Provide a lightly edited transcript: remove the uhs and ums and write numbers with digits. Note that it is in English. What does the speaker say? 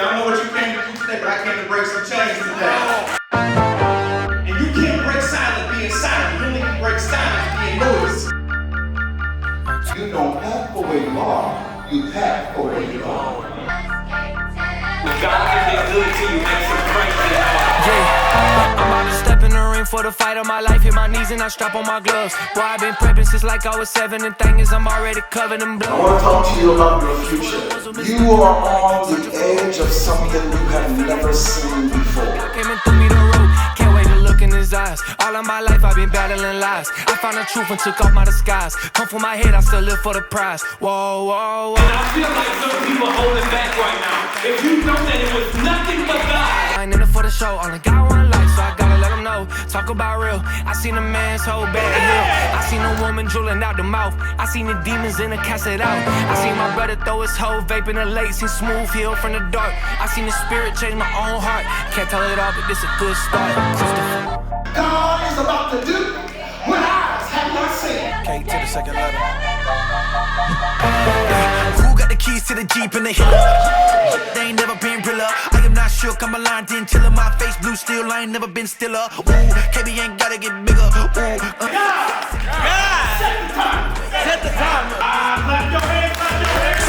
I don't know what you came to do today, but I came to break some chains today. And you can't break silence being silent. You only can break silence being noise. You don't act for where you are, you act for where you are. When God gives it good to you, make some crazy. Yeah, I'm about to step in the ring for the fight of my life. Hit my knees and I strap on my gloves. Boy, I've been prepping since like I was 7. And thing is, I'm already covered in blood. I want to talk to you about your future. You are on the edge of something you have never seen before. Came and threw me the rope. Can't wait to look in his eyes. All of my life I've been battling lies. I found the truth and took off my disguise. Come for my head, I still live for the prize. Whoa, whoa, whoa. And I feel like some people holding back right now. If you know that it was nothing but God. I ain't in it for the show, only got one life, so I gotta let them know. Talk about real. I seen a man's whole bag of hill. I seen a woman drooling out the mouth. I seen the demons in the cast it out. I seen my brother throw his hoe vape in the lake. Seen smooth heal from the dark. I seen the spirit change my own heart. Can't tell it all, but this a good start. God is about to do what eyes have not seen. K to the second letter. Who got the keys to the Jeep and the hill? They ain't never been realer. I am not shook, I'm aligned, didn't chill in my face blue steel. I ain't never been stiller. Ooh, KB ain't gotta get bigger. Ooh, Set the time. Set the time. Clap your hands, clap your hands.